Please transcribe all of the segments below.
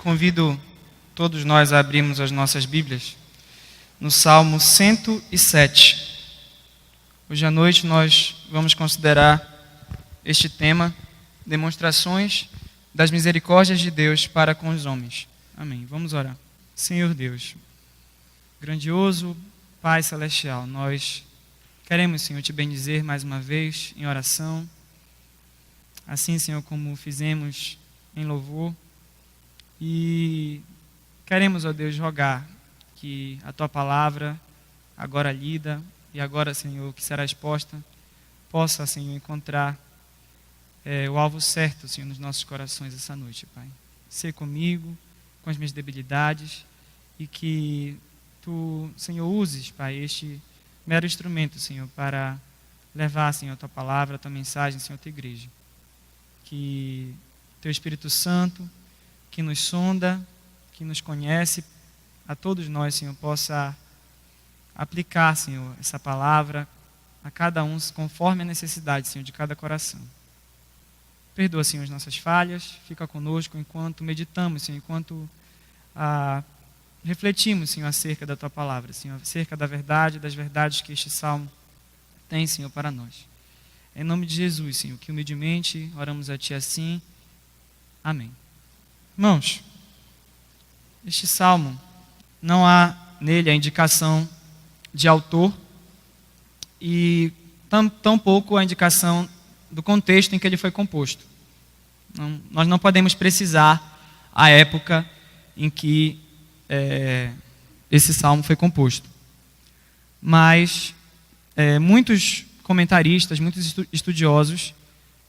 Convido todos nós a abrirmos as nossas Bíblias no Salmo 107. Hoje à noite nós vamos considerar este tema, demonstrações das misericórdias de Deus para com os homens. Amém. Vamos orar. Senhor Deus, grandioso Pai Celestial, nós queremos, Senhor, te bendizer mais uma vez em oração. Assim, Senhor, como fizemos em louvor. E queremos, ó Deus, rogar que a Tua palavra, agora lida e agora, Senhor, que será exposta, possa, Senhor, encontrar o alvo certo, Senhor, nos nossos corações essa noite, Pai. Ser comigo, com as minhas debilidades, e que Tu, Senhor, uses, Pai, este mero instrumento, Senhor, para levar, Senhor, a Tua palavra, a Tua mensagem, Senhor, a Tua igreja. Que Teu Espírito Santo, que nos sonda, que nos conhece, a todos nós, Senhor, possa aplicar, Senhor, essa palavra a cada um conforme a necessidade, Senhor, de cada coração. Perdoa, Senhor, as nossas falhas, fica conosco enquanto meditamos, Senhor, enquanto refletimos, Senhor, acerca da Tua palavra, Senhor, acerca da verdade, das verdades que este salmo tem, Senhor, para nós. Em nome de Jesus, Senhor, que humildemente oramos a Ti assim. Amém. Irmãos, este salmo, não há nele a indicação de autor e tampouco a indicação do contexto em que ele foi composto. Nós não podemos precisar a época em que esse salmo foi composto. Mas muitos comentaristas, muitos estudiosos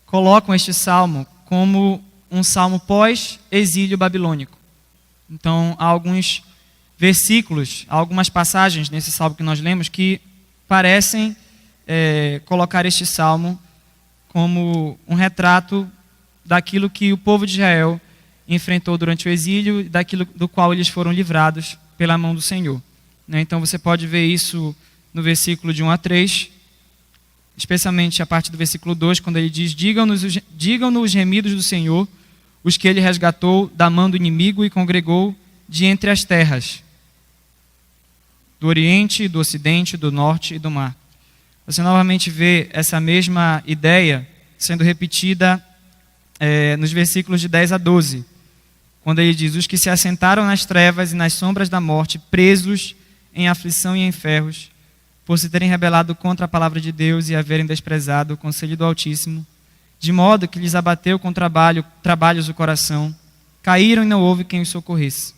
colocam este salmo como um salmo pós-exílio babilônico. Então, há alguns versículos, há algumas passagens nesse salmo que nós lemos que parecem colocar este salmo como um retrato daquilo que o povo de Israel enfrentou durante o exílio e daquilo do qual eles foram livrados pela mão do Senhor. Então, você pode ver isso no versículo de 1 a 3, especialmente a parte do versículo 2, quando ele diz: digam-nos os remidos do Senhor, os que ele resgatou da mão do inimigo e congregou de entre as terras, do Oriente, do Ocidente, do Norte e do mar. Você novamente vê essa mesma ideia sendo repetida nos versículos de 10 a 12, quando ele diz: os que se assentaram nas trevas e nas sombras da morte, presos em aflição e em ferros, por se terem rebelado contra a palavra de Deus e haverem desprezado o conselho do Altíssimo, de modo que lhes abateu com trabalhos o coração, caíram e não houve quem os socorresse.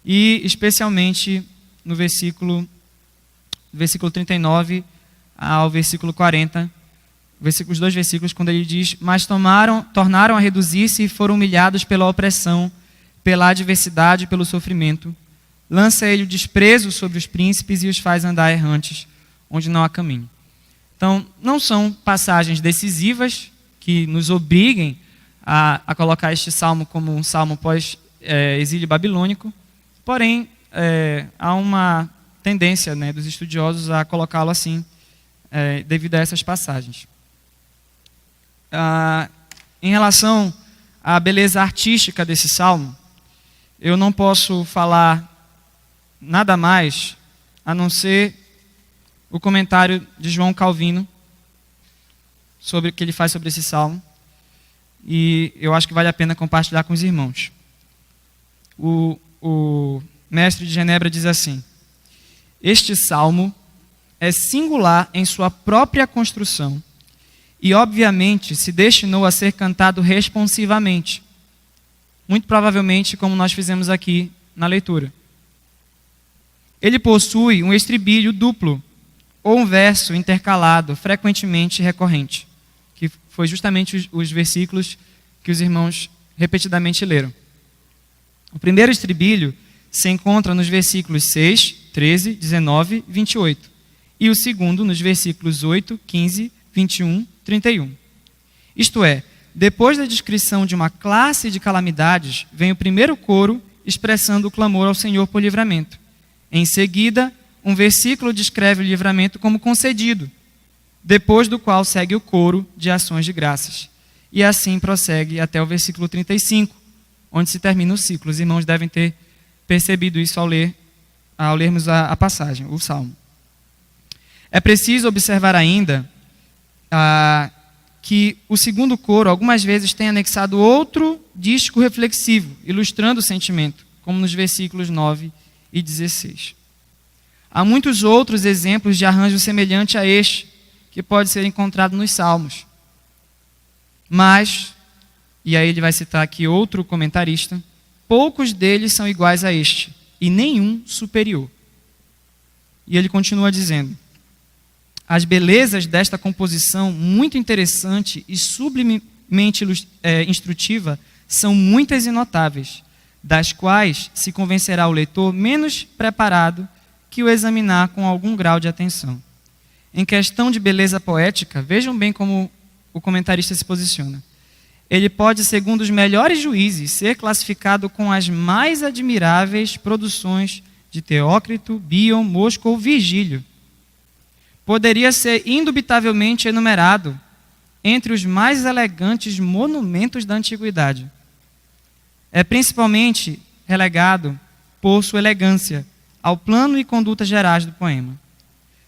E especialmente no versículo 39 ao versículo 40, os dois versículos, quando ele diz: mas tornaram a reduzir-se e foram humilhados pela opressão, pela adversidade e pelo sofrimento. Lança ele o desprezo sobre os príncipes e os faz andar errantes, onde não há caminho. Então, não são passagens decisivas que nos obriguem a colocar este salmo como um salmo pós-exílio babilônico, porém, há uma tendência, dos estudiosos a colocá-lo assim, devido a essas passagens. Em relação à beleza artística desse salmo, eu não posso falar nada mais a não ser o comentário de João Calvino sobre o que ele faz sobre esse salmo, e eu acho que vale a pena compartilhar com os irmãos. O mestre de Genebra diz assim: este salmo é singular em sua própria construção e obviamente se destinou a ser cantado responsivamente, muito provavelmente como nós fizemos aqui na leitura. Ele possui um estribilho duplo, ou um verso intercalado, frequentemente recorrente, que foi justamente os versículos que os irmãos repetidamente leram. O primeiro estribilho se encontra nos versículos 6, 13, 19 e 28, e o segundo nos versículos 8, 15, 21, 31. Isto é, depois da descrição de uma classe de calamidades, vem o primeiro coro expressando o clamor ao Senhor por livramento. Em seguida, um versículo descreve o livramento como concedido, depois do qual segue o coro de ações de graças. E assim prossegue até o versículo 35, onde se termina o ciclo. Os irmãos devem ter percebido isso ao lermos a passagem, o Salmo. É preciso observar ainda que o segundo coro, algumas vezes, tem anexado outro dístico reflexivo, ilustrando o sentimento, como nos versículos 9 e 16. Há muitos outros exemplos de arranjo semelhante a este, que pode ser encontrado nos Salmos. Mas, e aí ele vai citar aqui outro comentarista, poucos deles são iguais a este, e nenhum superior. E ele continua dizendo: as belezas desta composição, muito interessante e sublimemente instrutiva, são muitas e notáveis, das quais se convencerá o leitor menos preparado que o examinar com algum grau de atenção. Em questão de beleza poética, vejam bem como o comentarista se posiciona. Ele pode, segundo os melhores juízes, ser classificado com as mais admiráveis produções de Teócrito, Bion, Mosco ou Virgílio. Poderia ser indubitavelmente enumerado entre os mais elegantes monumentos da antiguidade. É principalmente relegado, por sua elegância, ao plano e conduta gerais do poema.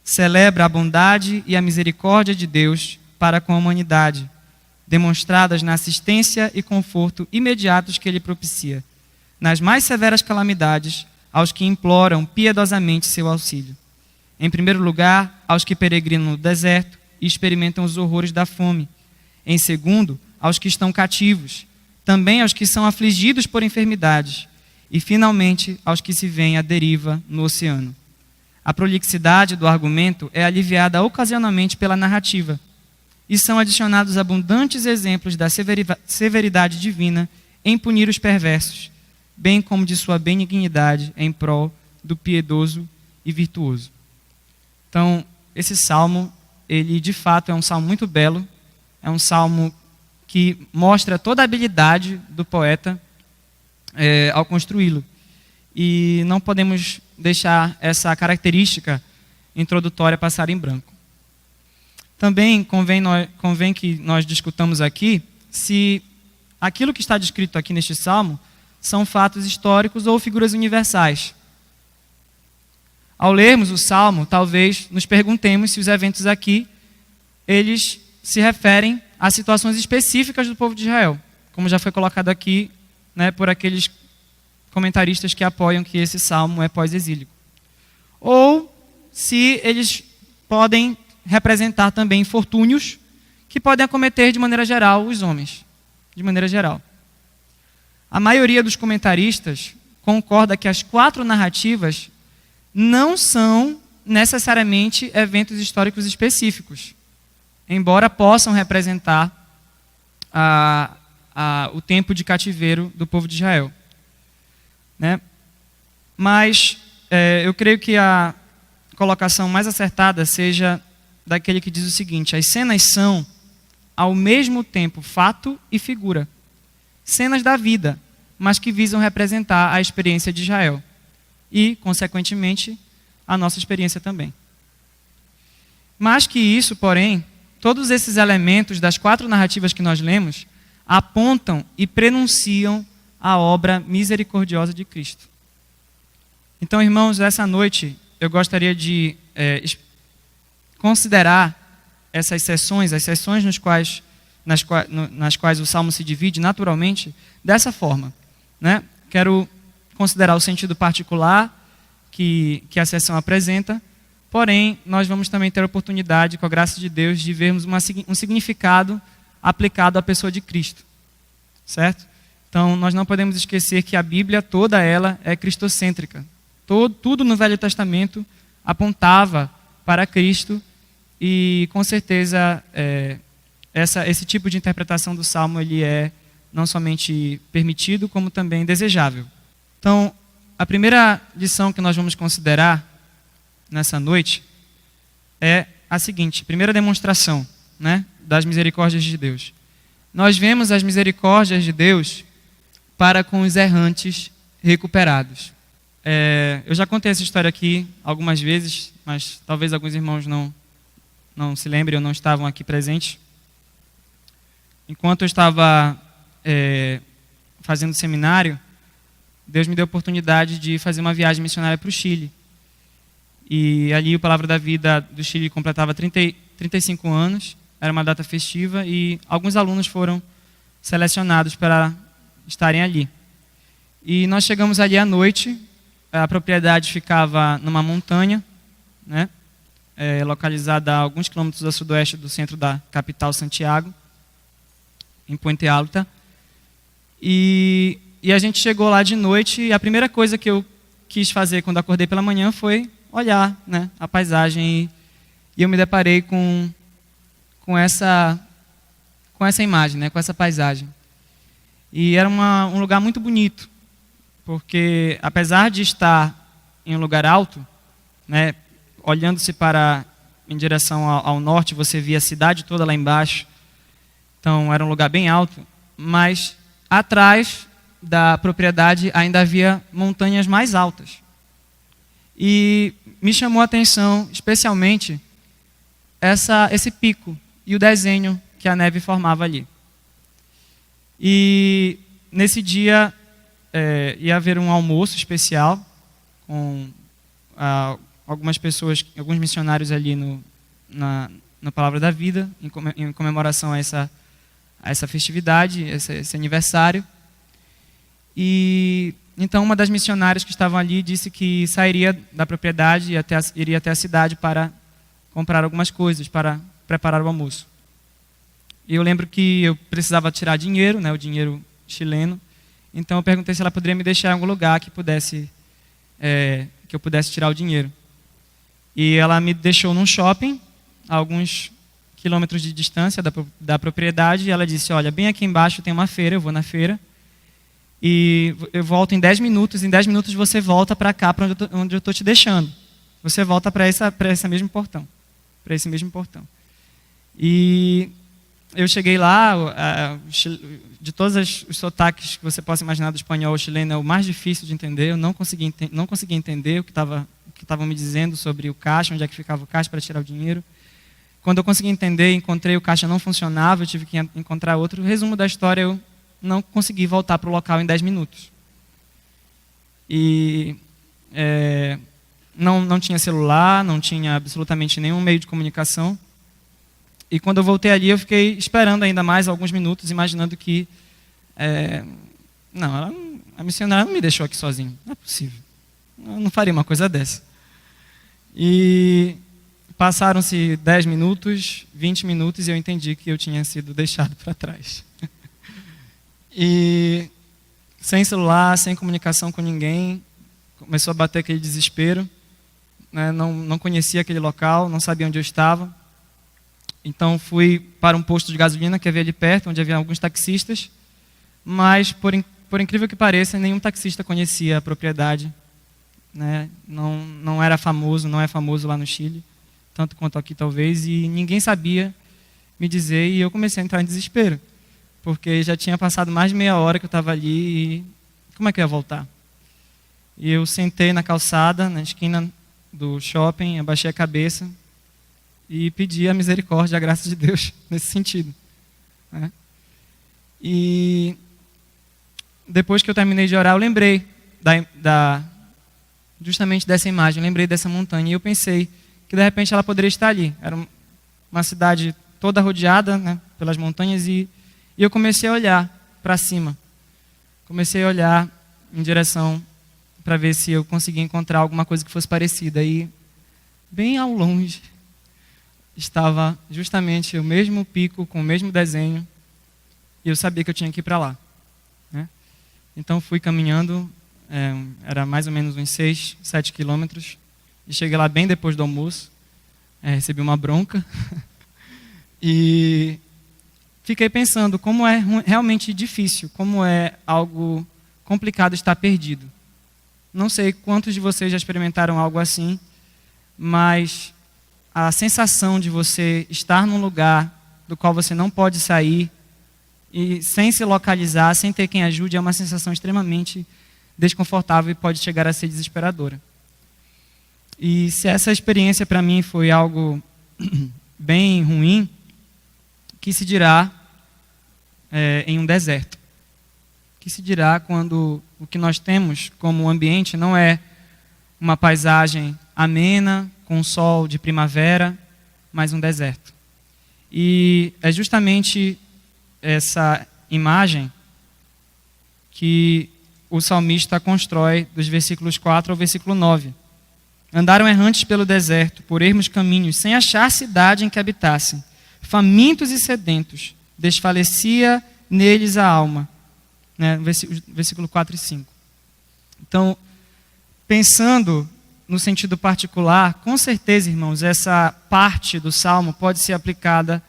Celebra a bondade e a misericórdia de Deus para com a humanidade, demonstradas na assistência e conforto imediatos que ele propicia, nas mais severas calamidades, aos que imploram piedosamente seu auxílio. Em primeiro lugar, aos que peregrinam no deserto e experimentam os horrores da fome. Em segundo, aos que estão cativos, também aos que são afligidos por enfermidades. E, finalmente, aos que se veem à deriva no oceano. A prolixidade do argumento é aliviada ocasionalmente pela narrativa, e são adicionados abundantes exemplos da severidade divina em punir os perversos, bem como de sua benignidade em prol do piedoso e virtuoso. Então, esse salmo, ele de fato é um salmo muito belo, é um salmo que mostra toda a habilidade do poeta ao construí-lo. E não podemos deixar essa característica introdutória passar em branco. Também convém que nós discutamos aqui se aquilo que está descrito aqui neste salmo são fatos históricos ou figuras universais. Ao lermos o salmo, talvez nos perguntemos se os eventos aqui, eles se referem a situações específicas do povo de Israel, como já foi colocado aqui, né, por aqueles comentaristas que apoiam que esse salmo é pós-exílico. Ou se eles podem representar também infortúnios que podem acometer de maneira geral os homens, de maneira geral. A maioria dos comentaristas concorda que as 4 narrativas não são necessariamente eventos históricos específicos, embora possam representar o tempo de cativeiro do povo de Israel. Né? Mas eu creio que a colocação mais acertada seja daquele que diz o seguinte: as cenas são, ao mesmo tempo, fato e figura. Cenas da vida, mas que visam representar a experiência de Israel. E, consequentemente, a nossa experiência também. Mais que isso, porém, todos esses elementos das 4 narrativas que nós lemos apontam e prenunciam a obra misericordiosa de Cristo. Então, irmãos, essa noite eu gostaria de considerar essas sessões, as sessões nas quais o Salmo se divide naturalmente, dessa forma. Né? Quero considerar o sentido particular que a sessão apresenta, porém, nós vamos também ter a oportunidade, com a graça de Deus, de vermos um significado aplicado à pessoa de Cristo. Certo? Então, nós não podemos esquecer que a Bíblia, toda ela, é cristocêntrica. Tudo no Velho Testamento apontava para Cristo e, com certeza, esse tipo de interpretação do Salmo ele é não somente permitido, como também desejável. Então, a primeira lição que nós vamos considerar nessa noite é a seguinte: primeira demonstração, né, das misericórdias de Deus. Nós vemos as misericórdias de Deus para com os errantes recuperados. Eu já contei essa história aqui algumas vezes, mas talvez alguns irmãos não se lembrem ou não estavam aqui presentes. Enquanto eu estava fazendo seminário, Deus me deu a oportunidade de fazer uma viagem missionária para o Chile. E ali o Palavra da Vida do Chile completava 35 anos, era uma data festiva, e alguns alunos foram selecionados para estarem ali. E nós chegamos ali à noite, a propriedade ficava numa montanha, né, localizada a alguns quilômetros a sudoeste do centro da capital, Santiago, em Puente Alta. E a gente chegou lá de noite, e a primeira coisa que eu quis fazer quando acordei pela manhã foi olhar, né, a paisagem, e eu me deparei com essa imagem, né, com essa paisagem. E era um lugar muito bonito, porque apesar de estar em um lugar alto, né, olhando-se em direção ao norte, você via a cidade toda lá embaixo, então era um lugar bem alto, mas atrás da propriedade ainda havia montanhas mais altas. E me chamou a atenção, especialmente, esse pico e o desenho que a neve formava ali. E nesse dia ia haver um almoço especial com algumas pessoas, alguns missionários ali na Palavra da Vida, em comemoração a essa festividade, esse aniversário. E então uma das missionárias que estavam ali disse que sairia da propriedade e iria até a cidade para comprar algumas coisas, para preparar o almoço. E eu lembro que eu precisava tirar dinheiro, né, o dinheiro chileno. Então eu perguntei se ela poderia me deixar em algum lugar que eu pudesse tirar o dinheiro. E ela me deixou num shopping, a alguns quilômetros de distância da propriedade, e ela disse: olha, bem aqui embaixo tem uma feira, eu vou na feira, e eu volto em 10 minutos, em 10 minutos você volta para cá, para onde eu estou te deixando. Você volta para esse mesmo portão. E eu cheguei lá, de todos os sotaques que você possa imaginar do espanhol ao chileno, é o mais difícil de entender. Eu não conseguia entender o que estavam me dizendo sobre o caixa, onde é que ficava o caixa para tirar o dinheiro. Quando eu consegui entender, encontrei o caixa não funcionava, eu tive que encontrar outro. O resumo da história, eu não consegui voltar para o local em 10 minutos. E não tinha celular, não tinha absolutamente nenhum meio de comunicação. E quando eu voltei ali, eu fiquei esperando ainda mais alguns minutos, imaginando que a missionária não me deixou aqui sozinho. Não é possível. Eu não faria uma coisa dessa. E passaram-se 10 minutos, 20 minutos, e eu entendi que eu tinha sido deixado para trás. E sem celular, sem comunicação com ninguém, começou a bater aquele desespero. Né? Não conhecia aquele local, não sabia onde eu estava. Então fui para um posto de gasolina que havia ali perto, onde havia alguns taxistas, mas por incrível que pareça, nenhum taxista conhecia a propriedade. Né? Não era famoso, não é famoso lá no Chile, tanto quanto aqui talvez, e ninguém sabia me dizer, e eu comecei a entrar em desespero, porque já tinha passado mais de meia hora que eu estava ali, e como é que eu ia voltar? E eu sentei na calçada, na esquina do shopping, abaixei a cabeça e pedi a misericórdia, a graça de Deus nesse sentido. Né? E depois que eu terminei de orar, eu lembrei justamente dessa imagem, lembrei dessa montanha, e eu pensei que de repente ela poderia estar ali. Era uma cidade toda rodeada, né, pelas montanhas, e eu comecei a olhar para cima. Comecei a olhar em direção para ver se eu conseguia encontrar alguma coisa que fosse parecida. E bem ao longe estava justamente o mesmo pico, com o mesmo desenho, e eu sabia que eu tinha que ir para lá. Né? Então fui caminhando, era mais ou menos uns 6, 7 quilômetros, e cheguei lá bem depois do almoço, recebi uma bronca, e fiquei pensando como é realmente difícil, como é algo complicado estar perdido. Não sei quantos de vocês já experimentaram algo assim, mas a sensação de você estar num lugar do qual você não pode sair e sem se localizar, sem ter quem ajude, é uma sensação extremamente desconfortável e pode chegar a ser desesperadora. E se essa experiência para mim foi algo bem ruim, que se dirá em um deserto? que se dirá quando o que nós temos como ambiente não é uma paisagem amena, com sol de primavera, mas um deserto. E é justamente essa imagem que o salmista constrói dos versículos 4 ao versículo 9. Andaram errantes pelo deserto, por ermos caminhos, sem achar cidade em que habitassem. Famintos e sedentos, desfalecia neles a alma. Né? Versículo 4 e 5. Então, pensando no sentido particular, com certeza, irmãos, essa parte do Salmo pode ser aplicada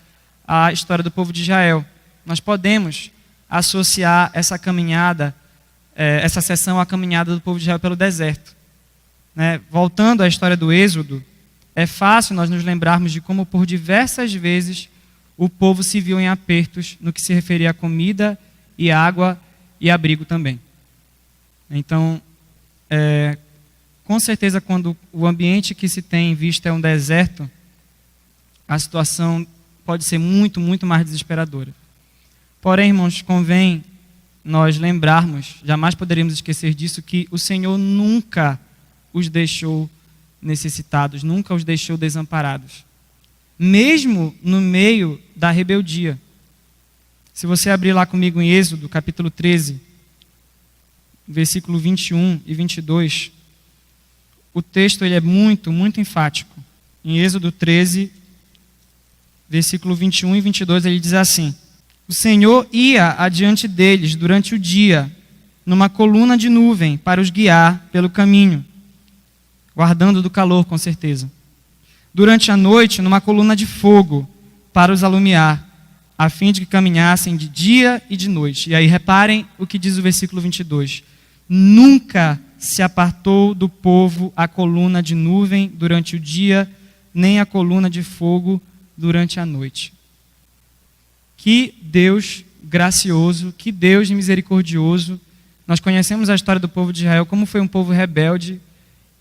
à história do povo de Israel. Nós podemos associar essa caminhada, essa seção à caminhada do povo de Israel pelo deserto. Né? Voltando à história do Êxodo, é fácil nós nos lembrarmos de como por diversas vezes o povo se viu em apertos no que se referia a comida e água e abrigo também. Então, com certeza, quando o ambiente que se tem em vista é um deserto, a situação pode ser muito, muito mais desesperadora. Porém, irmãos, convém nós lembrarmos, jamais poderíamos esquecer disso, que o Senhor nunca os deixou necessitados, nunca os deixou desamparados. Mesmo no meio da rebeldia. Se você abrir lá comigo em Êxodo, capítulo 13, versículo 21 e 22, o texto ele é muito, muito enfático. Em Êxodo 13, versículo 21 e 22, ele diz assim: o Senhor ia adiante deles durante o dia, numa coluna de nuvem, para os guiar pelo caminho, guardando do calor, com certeza. Durante a noite, numa coluna de fogo, para os alumiar, a fim de que caminhassem de dia e de noite. E aí reparem o que diz o versículo 22. Nunca se apartou do povo a coluna de nuvem durante o dia, nem a coluna de fogo durante a noite. Que Deus gracioso, que Deus misericordioso. Nós conhecemos a história do povo de Israel, como foi um povo rebelde,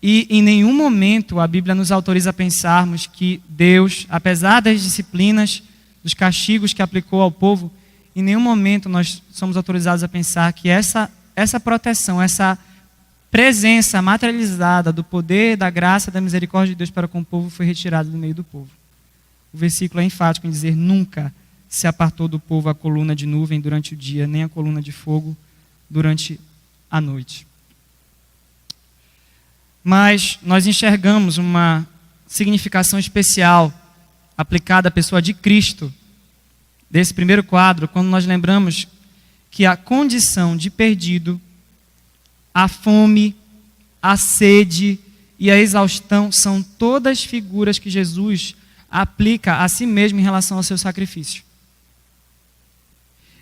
e em nenhum momento a Bíblia nos autoriza a pensarmos que Deus, apesar das disciplinas, dos castigos que aplicou ao povo, em nenhum momento nós somos autorizados a pensar que essa proteção, essa presença materializada do poder, da graça, da misericórdia de Deus para com o povo foi retirada do meio do povo. O versículo é enfático em dizer: nunca se apartou do povo a coluna de nuvem durante o dia, nem a coluna de fogo durante a noite. Mas nós enxergamos uma significação especial aplicada à pessoa de Cristo, desse primeiro quadro, quando nós lembramos que a condição de perdido, a fome, a sede e a exaustão são todas figuras que Jesus aplica a si mesmo em relação ao seu sacrifício.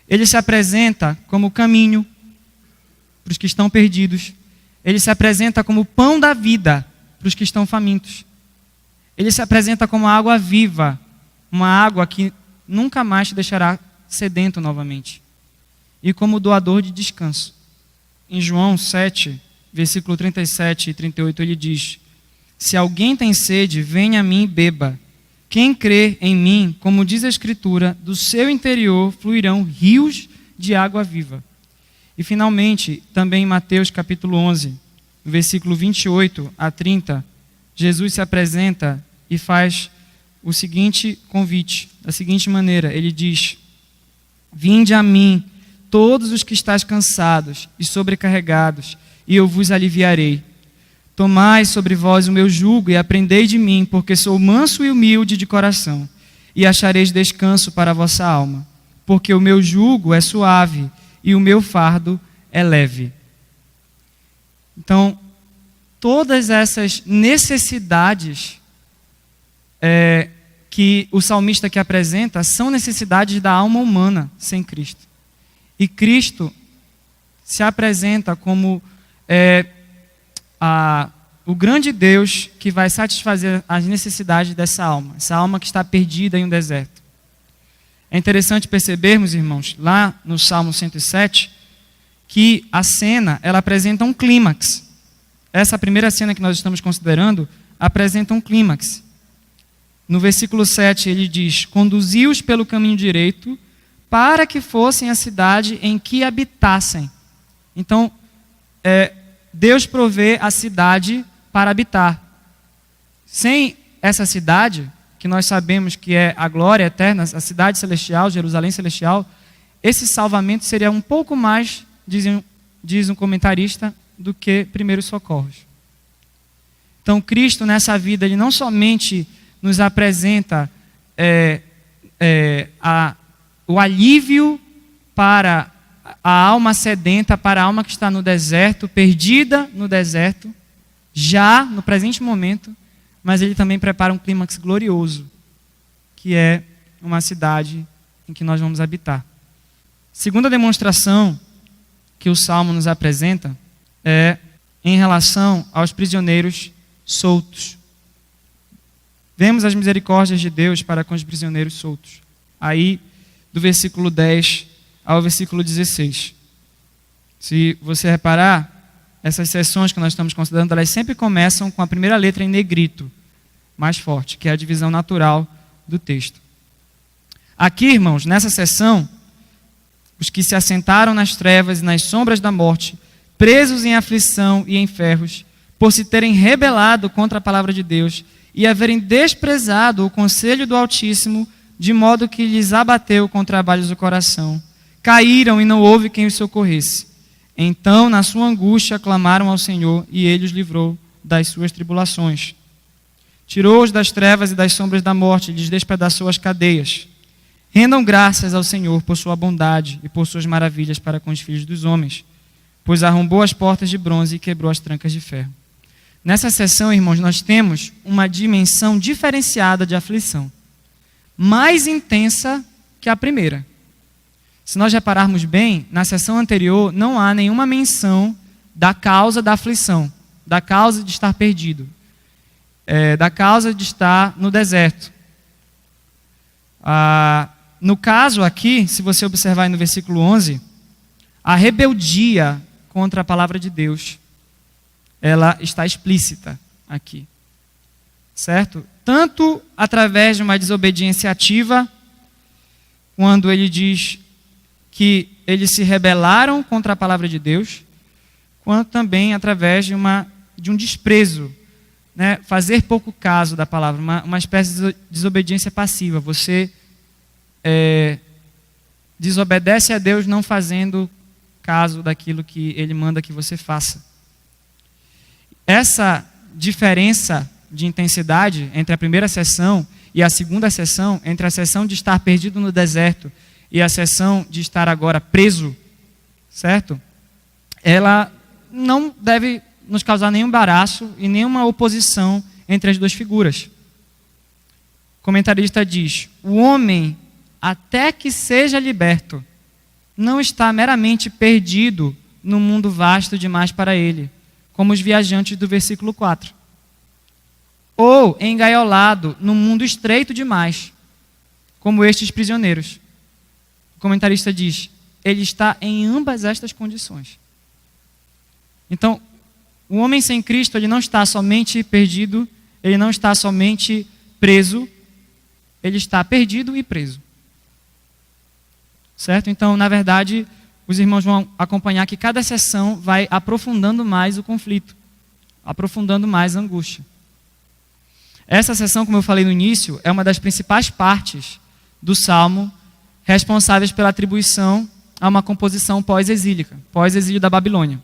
Ele se apresenta como caminho para os que estão perdidos. Ele se apresenta como pão da vida para os que estão famintos. Ele se apresenta como água viva, uma água que nunca mais te deixará sedento novamente. E como doador de descanso. Em João 7, versículo 37 e 38, ele diz: se alguém tem sede, venha a mim e beba. Quem crê em mim, como diz a Escritura, do seu interior fluirão rios de água viva. E finalmente, também em Mateus capítulo 11, versículo 28 a 30, Jesus se apresenta e faz o seguinte convite, da seguinte maneira, ele diz: vinde a mim, todos os que estáis cansados e sobrecarregados, e eu vos aliviarei. Tomai sobre vós o meu jugo e aprendei de mim, porque sou manso e humilde de coração, e achareis descanso para a vossa alma, porque o meu jugo é suave e o meu fardo é leve. Então, todas essas necessidades que o salmista aqui apresenta são necessidades da alma humana sem Cristo. E Cristo se apresenta como o grande Deus que vai satisfazer as necessidades dessa alma, essa alma que está perdida em um deserto. É interessante percebermos, irmãos, lá no Salmo 107, que a cena, ela apresenta um clímax. Essa primeira cena que nós estamos considerando apresenta um clímax. No versículo 7 ele diz: conduzi-os pelo caminho direito, para que fossem a cidade em que habitassem. Então, Deus provê a cidade para habitar. Sem essa cidade, que nós sabemos que é a glória eterna, a cidade celestial, Jerusalém celestial, esse salvamento seria um pouco mais, diz um comentarista, do que primeiros socorros. Então, Cristo nessa vida, Ele não somente nos apresenta o alívio para a alma sedenta, para a alma que está no deserto, perdida no deserto, já no presente momento, mas Ele também prepara um clímax glorioso, que é uma cidade em que nós vamos habitar. Segunda demonstração que o Salmo nos apresenta é em relação aos prisioneiros soltos. Vemos as misericórdias de Deus para com os prisioneiros soltos. Aí, do versículo 10 ao versículo 16. Se você reparar, essas sessões que nós estamos considerando, elas sempre começam com a primeira letra em negrito, mais forte, que é a divisão natural do texto. Aqui, irmãos, nessa sessão, os que se assentaram nas trevas e nas sombras da morte, presos em aflição e em ferros, por se terem rebelado contra a palavra de Deus e haverem desprezado o conselho do Altíssimo, de modo que lhes abateu com trabalhos do coração. Caíram e não houve quem os socorresse. Então, na sua angústia, clamaram ao Senhor e Ele os livrou das suas tribulações. Tirou-os das trevas e das sombras da morte, lhes despedaçou as cadeias. Rendam graças ao Senhor por sua bondade e por suas maravilhas para com os filhos dos homens, pois arrombou as portas de bronze e quebrou as trancas de ferro. Nessa sessão, irmãos, nós temos uma dimensão diferenciada de aflição, mais intensa que a primeira. Se nós repararmos bem, na sessão anterior não há nenhuma menção da causa da aflição, da causa de estar perdido, da causa de estar no deserto. No caso aqui, se você observar aí no versículo 11, a rebeldia contra a palavra de Deus, ela está explícita aqui, certo? Tanto através de uma desobediência ativa, quando ele diz que eles se rebelaram contra a palavra de Deus, quanto também através de um desprezo, né? Fazer pouco caso da palavra, uma espécie de desobediência passiva. Você desobedece a Deus não fazendo caso daquilo que Ele manda que você faça. Essa diferença de intensidade entre a primeira sessão e a segunda sessão, entre a sessão de estar perdido no deserto e a sessão de estar agora preso, certo? Ela não deve nos causar nenhum embaraço e nenhuma oposição entre as duas figuras. O comentarista diz: o homem, até que seja liberto, não está meramente perdido no mundo vasto demais para ele, como os viajantes do versículo 4. Ou engaiolado no mundo estreito demais, como estes prisioneiros. O comentarista diz: ele está em ambas estas condições. Então, o homem sem Cristo, ele não está somente perdido, ele não está somente preso, ele está perdido e preso. Certo? Então, na verdade, os irmãos vão acompanhar que cada sessão vai aprofundando mais o conflito, aprofundando mais a angústia. Essa sessão, como eu falei no início, é uma das principais partes do Salmo responsáveis pela atribuição a uma composição pós-exílica, pós-exílio da Babilônia.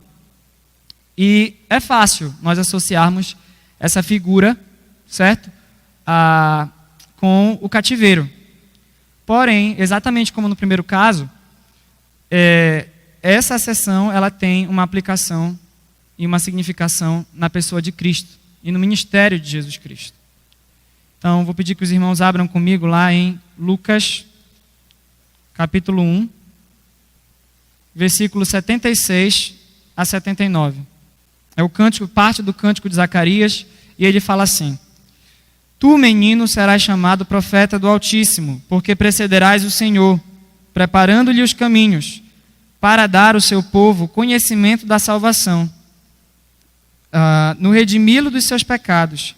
E é fácil nós associarmos essa figura, certo? Com o cativeiro. Porém, exatamente como no primeiro caso, essa sessão ela tem uma aplicação e uma significação na pessoa de Cristo e no ministério de Jesus Cristo. Então, vou pedir que os irmãos abram comigo lá em Lucas, capítulo 1, versículo 76 a 79. É o cântico, parte do cântico de Zacarias, e ele fala assim: Tu, menino, serás chamado profeta do Altíssimo, porque precederás o Senhor, preparando-lhe os caminhos, para dar ao seu povo conhecimento da salvação, no redimi-lo dos seus pecados,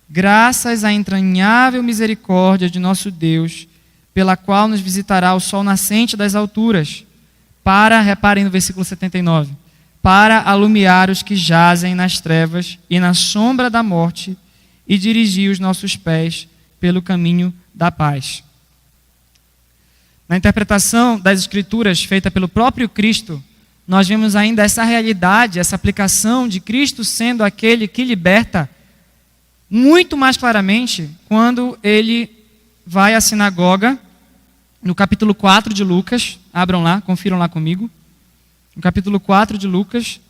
graças à entranhável misericórdia de nosso Deus, pela qual nos visitará o sol nascente das alturas, reparem no versículo 79, para alumiar os que jazem nas trevas e na sombra da morte e dirigir os nossos pés pelo caminho da paz. Na interpretação das Escrituras feita pelo próprio Cristo, nós vemos ainda essa realidade, essa aplicação de Cristo sendo aquele que liberta muito mais claramente quando ele vai à sinagoga, no capítulo 4 de Lucas, abram lá, confiram lá comigo, no capítulo 4 de Lucas,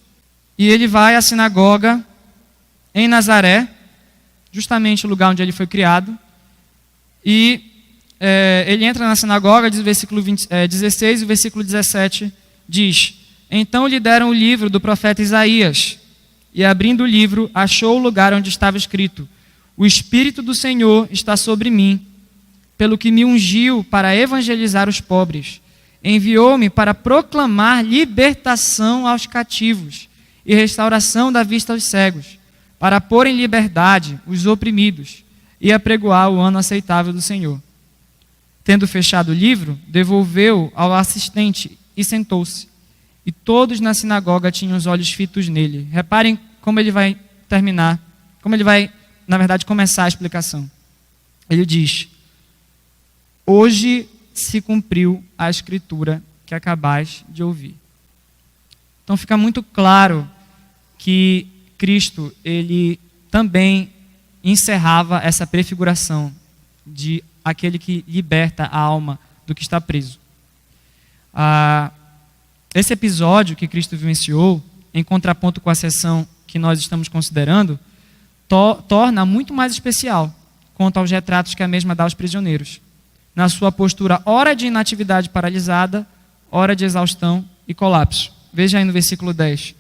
e ele vai à sinagoga em Nazaré, justamente o lugar onde ele foi criado, e ele entra na sinagoga, diz o versículo 16 e o versículo 17 diz: Então lhe deram o livro do profeta Isaías, e abrindo o livro, achou o lugar onde estava escrito: O Espírito do Senhor está sobre mim, pelo que me ungiu para evangelizar os pobres. Enviou-me para proclamar libertação aos cativos e restauração da vista aos cegos, para pôr em liberdade os oprimidos e apregoar o ano aceitável do Senhor. Tendo fechado o livro, devolveu-o ao assistente e sentou-se. E todos na sinagoga tinham os olhos fitos nele. Reparem como ele vai terminar, como ele vai, na verdade, começar a explicação. Ele diz: Hoje se cumpriu a escritura que acabais de ouvir. Então fica muito claro que Cristo, ele também encerrava essa prefiguração de aquele que liberta a alma do que está preso. Esse episódio que Cristo vivenciou, em contraponto com a sessão que nós estamos considerando, torna muito mais especial quanto aos retratos que a mesma dá aos prisioneiros, na sua postura ora de inatividade paralisada, ora de exaustão e colapso. Veja aí no versículo 10,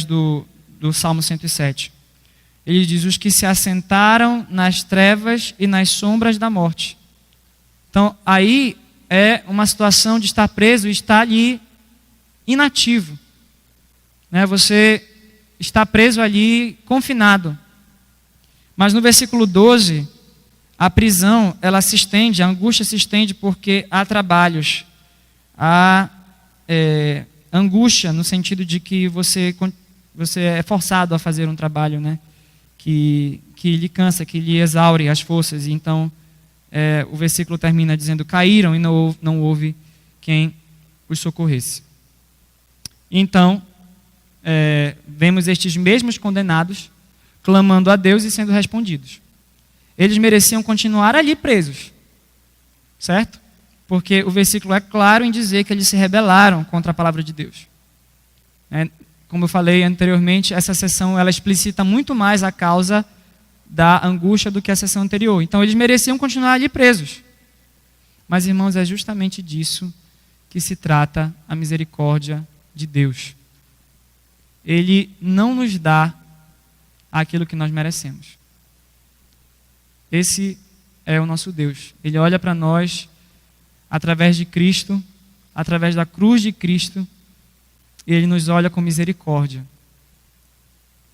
do Salmo 107. Ele diz: Os que se assentaram nas trevas e nas sombras da morte. Então, aí é uma situação de estar preso e estar ali inativo. Você está preso ali, confinado. Mas no versículo 12, a prisão, ela se estende, a angústia se estende porque há trabalhos. Há angústia no sentido de que você é forçado a fazer um trabalho, que lhe cansa, que lhe exaure as forças. E então, o versículo termina dizendo: Caíram e não houve quem os socorresse. Então, vemos estes mesmos condenados clamando a Deus e sendo respondidos. Eles mereciam continuar ali presos, certo? Porque o versículo é claro em dizer que eles se rebelaram contra a palavra de Deus. Como eu falei anteriormente, essa sessão ela explicita muito mais a causa da angústia do que a sessão anterior. Então eles mereciam continuar ali presos. Mas, irmãos, é justamente disso que se trata a misericórdia de Deus. Ele não nos dá aquilo que nós merecemos. Esse é o nosso Deus. Ele olha para nós através de Cristo, através da cruz de Cristo, e Ele nos olha com misericórdia.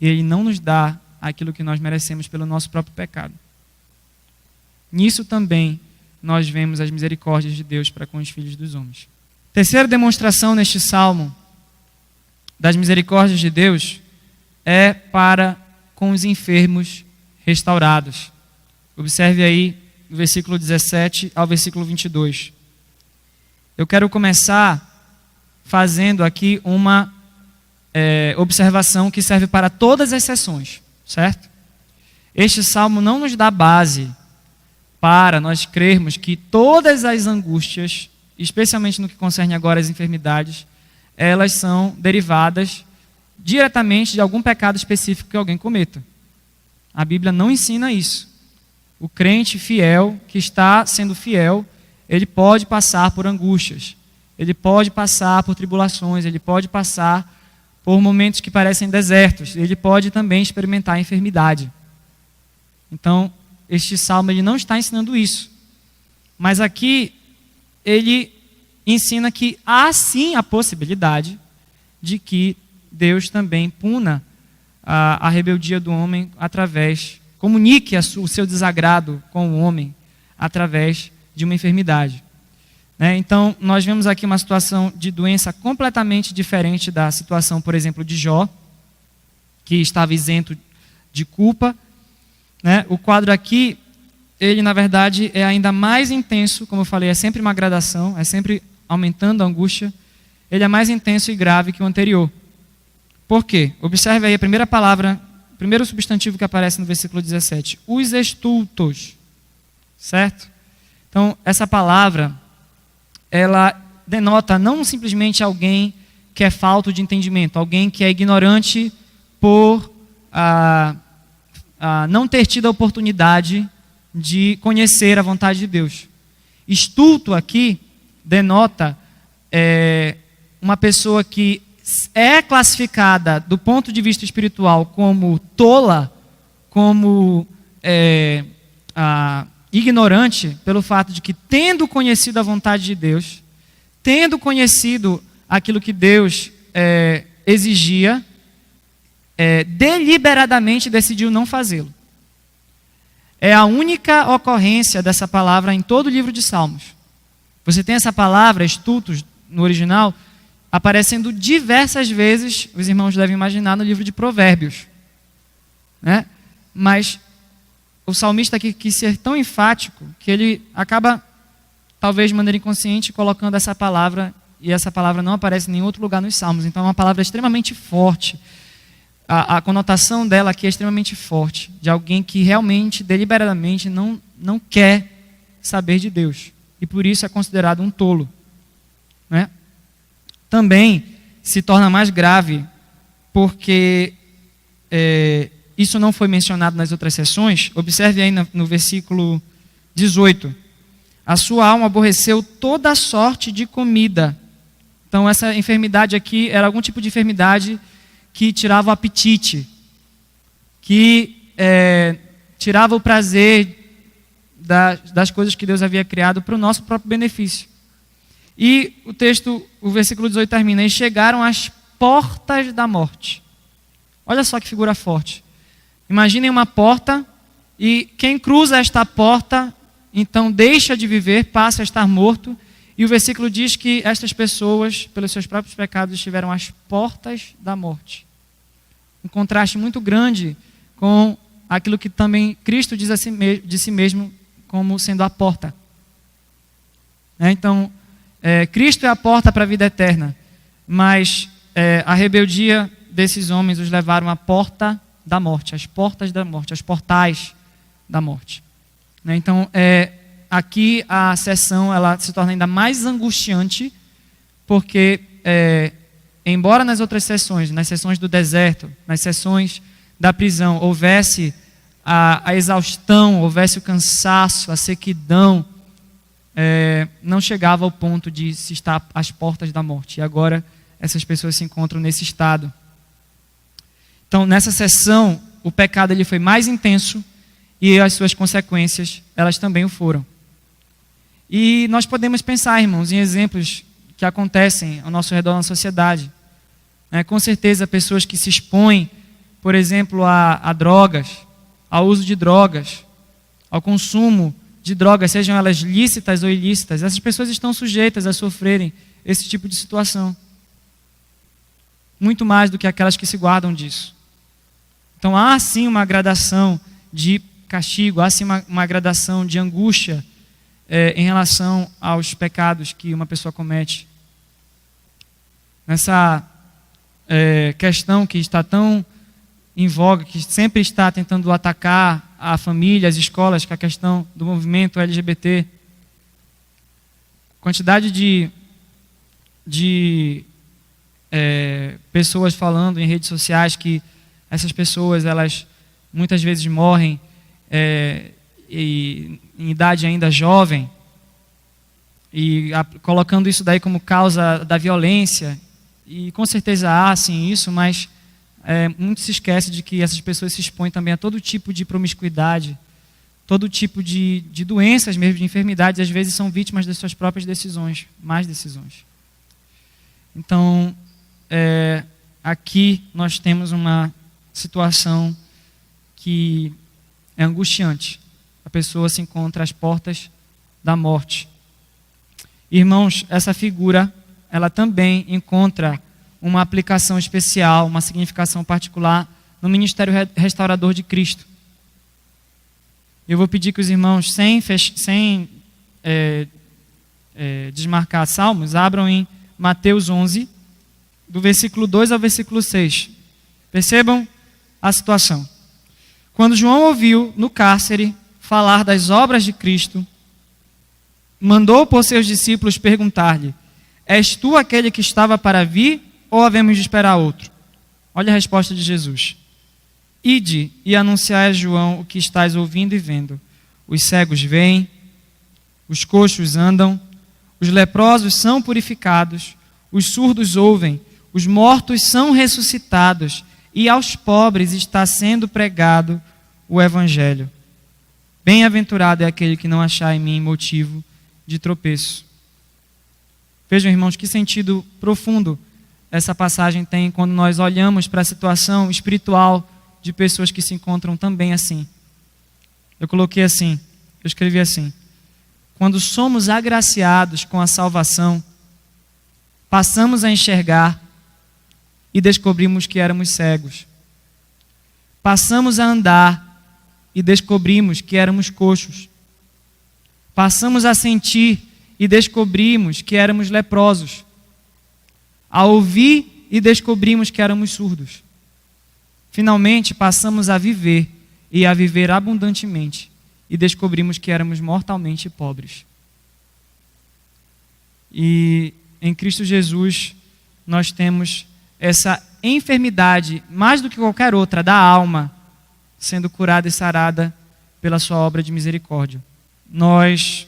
E Ele não nos dá aquilo que nós merecemos pelo nosso próprio pecado. Nisso também nós vemos as misericórdias de Deus para com os filhos dos homens. Terceira demonstração neste salmo das misericórdias de Deus é para com os enfermos restaurados. Observe aí do versículo 17 ao versículo 22. Eu quero começar fazendo aqui uma observação que serve para todas as sessões, certo? Este salmo não nos dá base para nós crermos que todas as angústias, especialmente no que concerne agora as enfermidades, elas são derivadas diretamente de algum pecado específico que alguém cometa. A Bíblia não ensina isso. O crente fiel, que está sendo fiel, ele pode passar por angústias, ele pode passar por tribulações, ele pode passar por momentos que parecem desertos, ele pode também experimentar a enfermidade. Então, este salmo ele não está ensinando isso. Mas aqui, ele ensina que há sim a possibilidade de que Deus também puna a rebeldia do homem comunique o seu desagrado com o homem através de uma enfermidade. né? Então, nós vemos aqui uma situação de doença completamente diferente da situação, por exemplo, de Jó, que estava isento de culpa, né? O quadro aqui, ele na verdade é ainda mais intenso, como eu falei, é sempre uma gradação, é sempre aumentando a angústia. Ele é mais intenso e grave que o anterior. Por quê? Observe aí a primeira palavra, o primeiro substantivo que aparece no versículo 17. Os estultos. Certo? Então, essa palavra, ela denota não simplesmente alguém que é falto de entendimento, alguém que é ignorante por não ter tido a oportunidade de conhecer a vontade de Deus. Estulto aqui denota uma pessoa que é classificada do ponto de vista espiritual como tola, como ignorante, pelo fato de que, tendo conhecido a vontade de Deus, tendo conhecido aquilo que Deus exigia, deliberadamente decidiu não fazê-lo. É a única ocorrência dessa palavra em todo o livro de Salmos. Você tem essa palavra, estultos, no original, aparecendo diversas vezes, os irmãos devem imaginar, no livro de Provérbios, né? Mas o salmista aqui quis ser tão enfático que ele acaba, talvez de maneira inconsciente, colocando essa palavra, e essa palavra não aparece em nenhum outro lugar nos Salmos. Então é uma palavra extremamente forte. A conotação dela aqui é extremamente forte, de alguém que realmente, deliberadamente, não quer saber de Deus. E por isso é considerado um tolo, né? Também se torna mais grave porque isso não foi mencionado nas outras sessões. Observe aí no versículo 18. A sua alma aborreceu toda sorte de comida. Então essa enfermidade aqui era algum tipo de enfermidade que tirava o apetite, que tirava o prazer das coisas que Deus havia criado para o nosso próprio benefício. E o versículo 18 termina: e chegaram às portas da morte. Olha só que figura forte. Imaginem uma porta, e quem cruza esta porta, então deixa de viver, passa a estar morto. E o versículo diz que estas pessoas, pelos seus próprios pecados, estiveram às portas da morte. Um contraste muito grande com aquilo que também Cristo diz de si mesmo como sendo a porta. Então, Cristo é a porta para a vida eterna, mas a rebeldia desses homens os levaram à porta da morte, às portas da morte, aos portais da morte. Então, aqui a sessão ela se torna ainda mais angustiante, porque, embora nas outras sessões, nas sessões do deserto, nas sessões da prisão, houvesse a exaustão, houvesse o cansaço, a sequidão, não chegava ao ponto de se estar às portas da morte. E agora essas pessoas se encontram nesse estado. Então, nessa sessão, o pecado ele foi mais intenso e as suas consequências, elas também o foram. E nós podemos pensar, irmãos, em exemplos que acontecem ao nosso redor na sociedade. Com certeza, pessoas que se expõem, por exemplo, a drogas, ao uso de drogas, ao consumo de drogas, sejam elas lícitas ou ilícitas, essas pessoas estão sujeitas a sofrerem esse tipo de situação. Muito mais do que aquelas que se guardam disso. Então há sim uma gradação de castigo, há sim uma gradação de angústia em relação aos pecados que uma pessoa comete. Nessa questão que está tão em voga, que sempre está tentando atacar a família, as escolas, que é a questão do movimento LGBT. Quantidade de pessoas falando em redes sociais que essas pessoas, elas muitas vezes morrem em idade ainda jovem, e colocando isso daí como causa da violência. E com certeza há sim isso, mas muito se esquece de que essas pessoas se expõem também a todo tipo de promiscuidade, todo tipo de doenças mesmo, de enfermidades, às vezes são vítimas das suas próprias decisões, más decisões. Então, aqui nós temos uma situação que é angustiante. A pessoa se encontra às portas da morte. Irmãos, essa figura, ela também encontra uma aplicação especial, uma significação particular no ministério restaurador de Cristo. Eu vou pedir que os irmãos, sem desmarcar salmos, abram em Mateus 11, do versículo 2 ao versículo 6. Percebam a situação. Quando João ouviu no cárcere falar das obras de Cristo, mandou por seus discípulos perguntar-lhe: és tu aquele que estava para vir, ou havemos de esperar outro? Olha a resposta de Jesus: ide e anunciai a João o que estás ouvindo e vendo. Os cegos veem, os coxos andam, os leprosos são purificados, os surdos ouvem, os mortos são ressuscitados, e aos pobres está sendo pregado o Evangelho. Bem-aventurado é aquele que não achar em mim motivo de tropeço. Vejam, irmãos, que sentido profundo essa passagem tem quando nós olhamos para a situação espiritual de pessoas que se encontram também assim. Eu escrevi assim: quando somos agraciados com a salvação, passamos a enxergar e descobrimos que éramos cegos. Passamos a andar e descobrimos que éramos coxos. Passamos a sentir e descobrimos que éramos leprosos. A ouvir e descobrimos que éramos surdos. Finalmente, passamos a viver e a viver abundantemente e descobrimos que éramos mortalmente pobres. E em Cristo Jesus, nós temos essa enfermidade, mais do que qualquer outra, da alma, sendo curada e sarada pela sua obra de misericórdia. Nós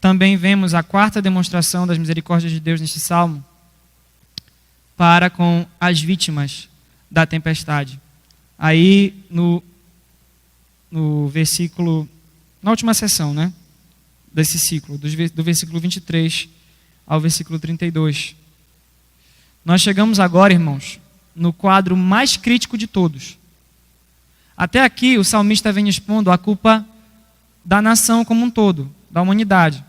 também vemos a quarta demonstração das misericórdias de Deus neste salmo para com as vítimas da tempestade. Aí no versículo, na última sessão, né, desse ciclo, do versículo 23 ao versículo 32. Nós chegamos agora, irmãos, no quadro mais crítico de todos. Até aqui o salmista vem expondo a culpa da nação como um todo, da humanidade.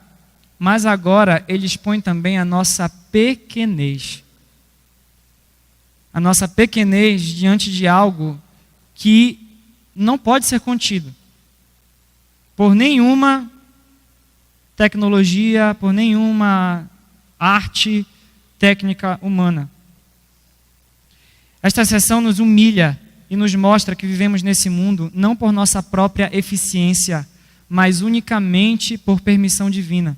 Mas agora ele expõe também a nossa pequenez. A nossa pequenez diante de algo que não pode ser contido por nenhuma tecnologia, por nenhuma arte técnica humana. Esta sessão nos humilha e nos mostra que vivemos nesse mundo não por nossa própria eficiência, mas unicamente por permissão divina.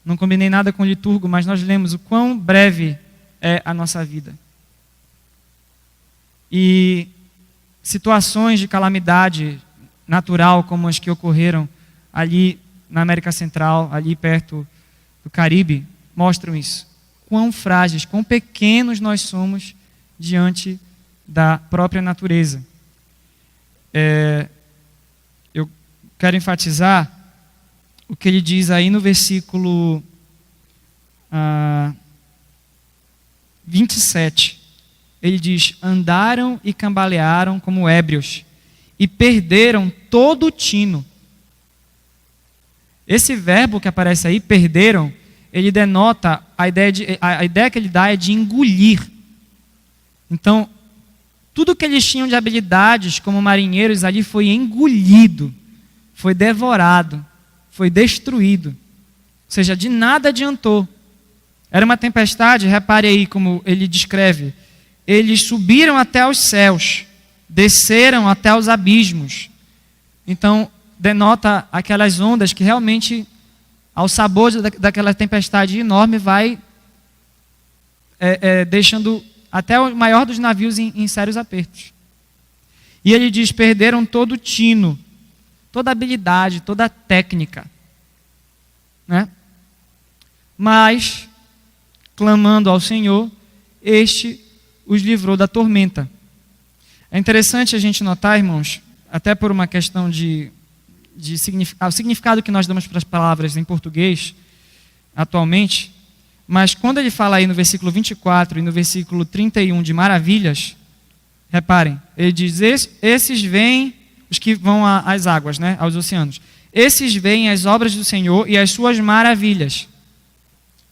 Não combinei nada com o liturgo, mas nós lemos o quão breve é a nossa vida. E situações de calamidade natural, como as que ocorreram ali na América Central, ali perto do Caribe, mostram isso. Quão frágeis, quão pequenos nós somos diante da própria natureza. Eu quero enfatizar o que ele diz aí no versículo 27. Ele diz: andaram e cambalearam como ébrios, e perderam todo o tino. Esse verbo que aparece aí, perderam, ele denota a ideia que ele dá é de engolir. Então, tudo que eles tinham de habilidades como marinheiros ali foi engolido, foi devorado, foi destruído. Ou seja, de nada adiantou. Era uma tempestade, repare aí como ele descreve. Eles subiram até os céus, desceram até os abismos. Então, denota aquelas ondas que realmente, ao sabor daquela tempestade enorme, vai deixando até o maior dos navios em sérios apertos. E ele diz: perderam todo o tino, toda a habilidade, toda a técnica. Né? Mas, clamando ao Senhor, este os livrou da tormenta. É interessante a gente notar, irmãos, até por uma questão o significado que nós damos para as palavras em português atualmente, mas quando ele fala aí no versículo 24 e no versículo 31 de maravilhas, reparem, ele diz: esses vêm, os que vão às águas, né, aos oceanos, Esses veem as obras do Senhor e as suas maravilhas.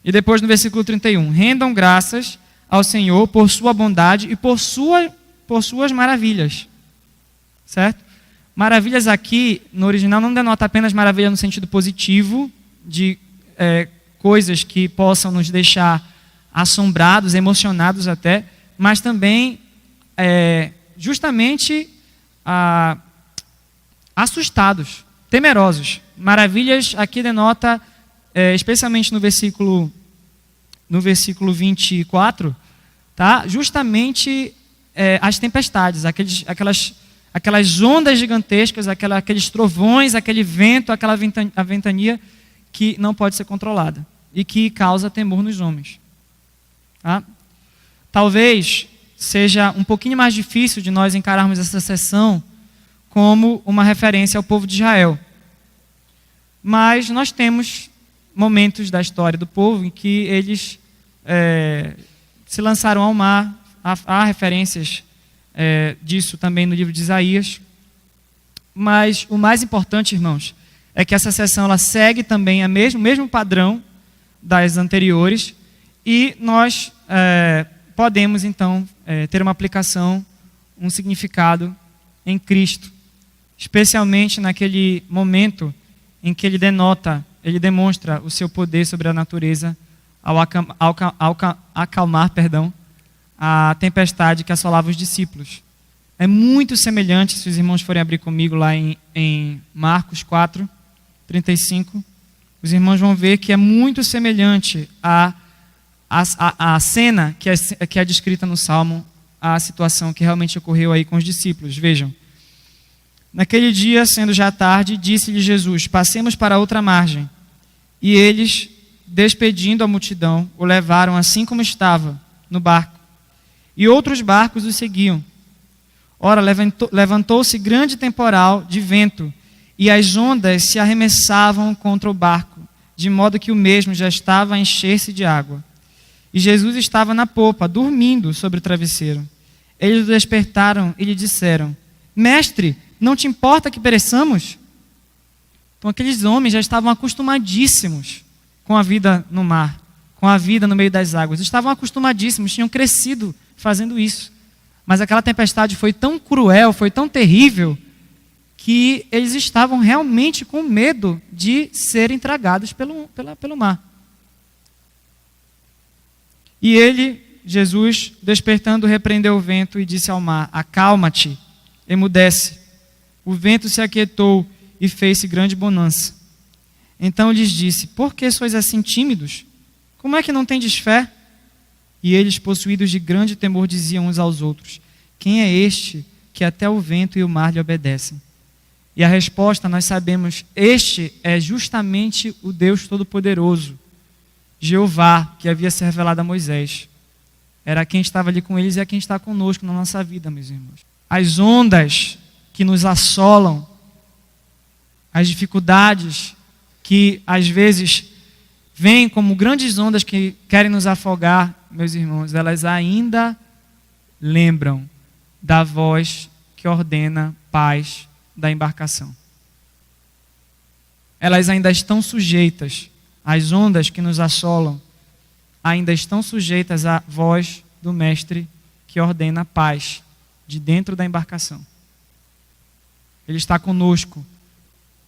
E depois no versículo 31, rendam graças ao Senhor por sua bondade e por suas maravilhas. Certo? Maravilhas aqui, no original, não denota apenas maravilha no sentido positivo, de coisas que possam nos deixar assombrados, emocionados até, mas também justamente assustados, temerosos. Maravilhas aqui denota, especialmente no versículo 24, tá? Justamente as tempestades, aquelas ondas gigantescas, aqueles trovões, aquele vento, aquela ventania que não pode ser controlada e que causa temor nos homens. Tá? Talvez seja um pouquinho mais difícil de nós encararmos essa sessão como uma referência ao povo de Israel. Mas nós temos momentos da história do povo em que eles se lançaram ao mar. Há referências disso também no livro de Isaías. Mas o mais importante, irmãos, é que essa sessão ela segue também o mesmo padrão das anteriores e nós podemos então ter uma aplicação, um significado em Cristo, especialmente naquele momento em que ele demonstra o seu poder sobre a natureza ao acalmar a tempestade que assolava os discípulos. É muito semelhante, se os irmãos forem abrir comigo lá em Marcos 4, 35, os irmãos vão ver que é muito semelhante à cena que é descrita no Salmo, à situação que realmente ocorreu aí com os discípulos. Vejam, naquele dia, sendo já tarde, disse-lhe Jesus, passemos para outra margem. E eles, despedindo a multidão, o levaram assim como estava, no barco. E outros barcos o seguiam. Ora, levantou-se grande temporal de vento, e as ondas se arremessavam contra o barco, de modo que o mesmo já estava a encher-se de água. E Jesus estava na popa, dormindo sobre o travesseiro. Eles o despertaram e lhe disseram, Mestre, não te importa que pereçamos? Então aqueles homens já estavam acostumadíssimos com a vida no mar, com a vida no meio das águas. Estavam acostumadíssimos, tinham crescido fazendo isso. Mas aquela tempestade foi tão cruel, foi tão terrível, que eles estavam realmente com medo de serem tragados pelo mar. E ele, Jesus, despertando, repreendeu o vento e disse ao mar, acalma-te, emudece. O vento se aquietou e fez-se grande bonança. Então lhes disse, por que sois assim tímidos? Como é que não tendes fé? E eles, possuídos de grande temor, diziam uns aos outros, quem é este que até o vento e o mar lhe obedecem? E a resposta nós sabemos, este é justamente o Deus Todo-Poderoso, Jeová, que havia se revelado a Moisés. Era quem estava ali com eles e é quem está conosco na nossa vida, meus irmãos. As ondas que nos assolam, as dificuldades que às vezes vêm como grandes ondas que querem nos afogar, meus irmãos, elas ainda lembram da voz que ordena paz da embarcação. Elas ainda estão sujeitas, as ondas que nos assolam, ainda estão sujeitas à voz do Mestre que ordena paz de dentro da embarcação. Ele está conosco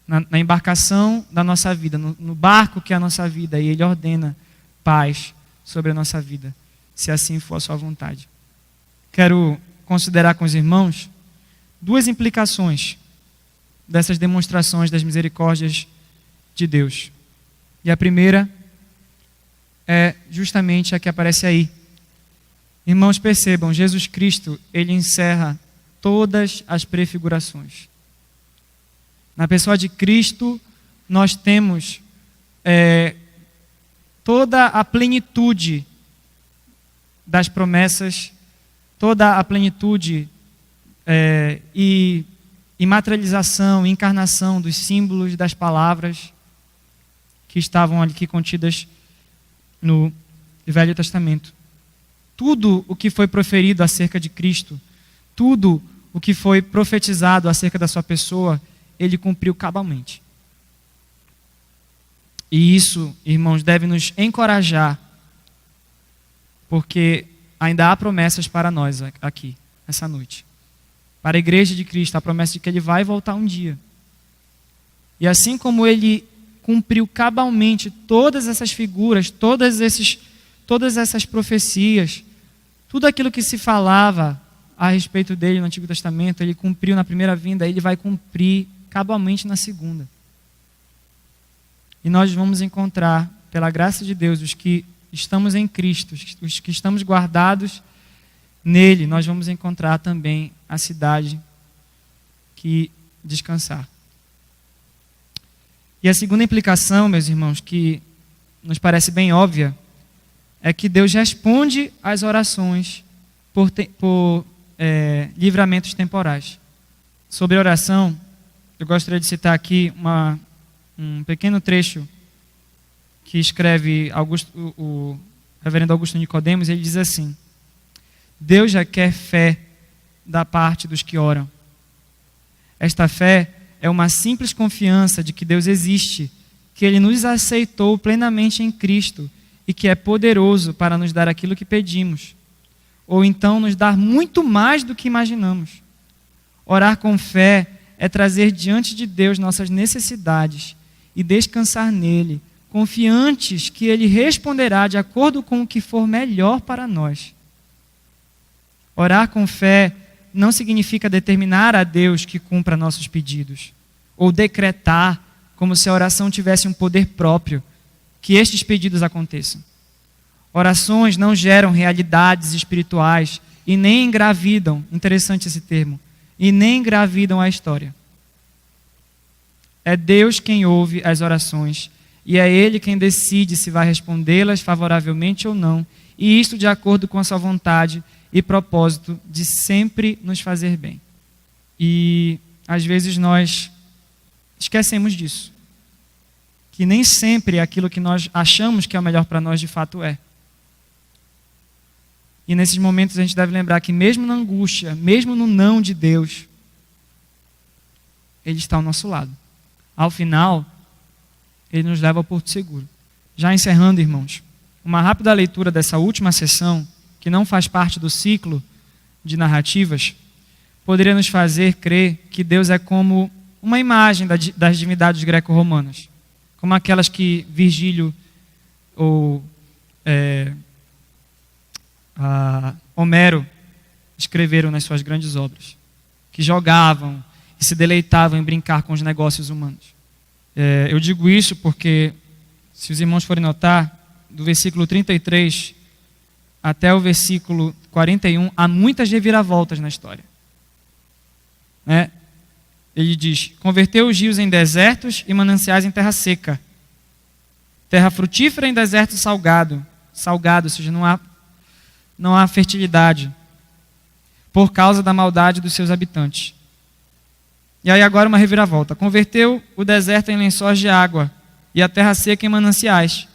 na embarcação da nossa vida, no barco que é a nossa vida, e Ele ordena paz sobre a nossa vida, se assim for a sua vontade. Quero considerar com os irmãos duas implicações dessas demonstrações das misericórdias de Deus. E a primeira é justamente a que aparece aí. Irmãos, percebam, Jesus Cristo, Ele encerra todas as prefigurações. Na pessoa de Cristo, nós temos toda a plenitude das promessas, toda a plenitude e materialização, encarnação dos símbolos das palavras que estavam aqui contidas no Velho Testamento. Tudo o que foi proferido acerca de Cristo, tudo o que foi profetizado acerca da sua pessoa, Ele cumpriu cabalmente. E isso, irmãos, deve nos encorajar, porque ainda há promessas para nós aqui, essa noite. Para a Igreja de Cristo, a promessa de que Ele vai voltar um dia. E assim como Ele cumpriu cabalmente todas essas figuras, todas essas profecias, tudo aquilo que se falava a respeito dele no Antigo Testamento, Ele cumpriu na primeira vinda, Ele vai cumprir cabalmente na segunda. E nós vamos encontrar, pela graça de Deus, os que estamos em Cristo, os que estamos guardados nele, nós vamos encontrar também a cidade que descansar. E a segunda implicação, meus irmãos, que nos parece bem óbvia, é que Deus responde às orações por livramentos temporais. Sobre oração, eu gostaria de citar aqui um pequeno trecho que escreve o reverendo Augusto Nicodemos. Ele diz assim: Deus já quer fé da parte dos que oram. Esta fé é uma simples confiança de que Deus existe, que Ele nos aceitou plenamente em Cristo e que é poderoso para nos dar aquilo que pedimos, ou então nos dar muito mais do que imaginamos. Orar com fé é trazer diante de Deus nossas necessidades e descansar nele, confiantes que Ele responderá de acordo com o que for melhor para nós. Orar com fé não significa determinar a Deus que cumpra nossos pedidos, ou decretar, como se a oração tivesse um poder próprio, que estes pedidos aconteçam. Orações não geram realidades espirituais e nem engravidam, interessante esse termo, e nem engravidam a história. É Deus quem ouve as orações e é Ele quem decide se vai respondê-las favoravelmente ou não, e isto de acordo com a sua vontade e propósito de sempre nos fazer bem. E às vezes nós esquecemos disso, que nem sempre aquilo que nós achamos que é o melhor para nós de fato é. E nesses momentos a gente deve lembrar que mesmo na angústia, mesmo no não de Deus, Ele está ao nosso lado. Ao final, Ele nos leva ao porto seguro. Já encerrando, irmãos, uma rápida leitura dessa última sessão, que não faz parte do ciclo de narrativas, poderia nos fazer crer que Deus é como uma imagem das divindades greco-romanas, como aquelas que Virgílio ou Homero escreveram nas suas grandes obras, que jogavam e se deleitavam em brincar com os negócios humanos. Eu digo isso porque, se os irmãos forem notar, do versículo 33 até o versículo 41, há muitas reviravoltas na história. Ele diz: converteu os rios em desertos e mananciais em terra seca, terra frutífera em deserto salgado, ou seja, não há fertilidade, por causa da maldade dos seus habitantes. E aí agora uma reviravolta: converteu o deserto em lençóis de água e a terra seca em mananciais.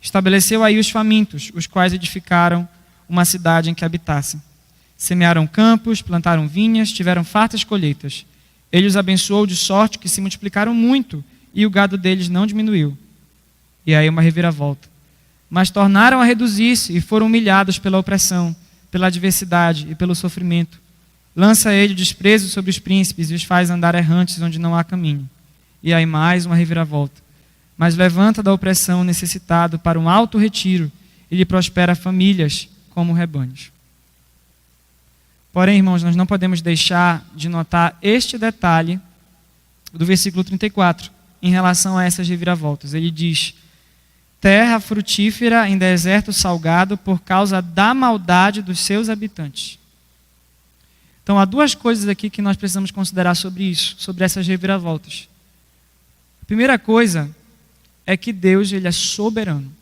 Estabeleceu aí os famintos, os quais edificaram uma cidade em que habitassem. Semearam campos, plantaram vinhas, tiveram fartas colheitas. Ele os abençoou de sorte que se multiplicaram muito, e o gado deles não diminuiu. E aí uma reviravolta: mas tornaram a reduzir-se e foram humilhados pela opressão, pela adversidade e pelo sofrimento. Lança ele o desprezo sobre os príncipes e os faz andar errantes onde não há caminho. E aí mais uma reviravolta: mas levanta da opressão o necessitado para um alto retiro e lhe prospera famílias como rebanhos. Porém, irmãos, nós não podemos deixar de notar este detalhe do versículo 34 em relação a essas reviravoltas. Ele diz: terra frutífera em deserto salgado por causa da maldade dos seus habitantes. Então há duas coisas aqui que nós precisamos considerar sobre isso, sobre essas reviravoltas. A primeira coisa é que Deus, Ele é soberano.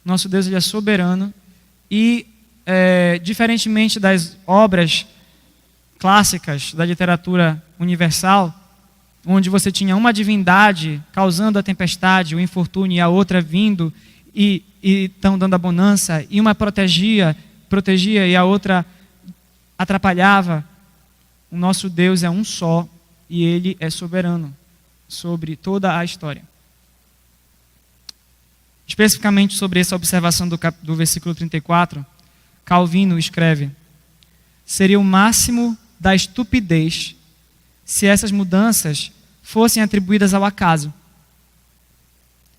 Nosso Deus, Ele é soberano e, diferentemente das obras clássicas da literatura universal, onde você tinha uma divindade causando a tempestade, o infortúnio, e a outra vindo e então dando a bonança, e uma protegia e a outra atrapalhava, o nosso Deus é um só e Ele é soberano sobre toda a história. Especificamente sobre essa observação do versículo 34, Calvino escreve: seria o máximo da estupidez se essas mudanças fossem atribuídas ao acaso.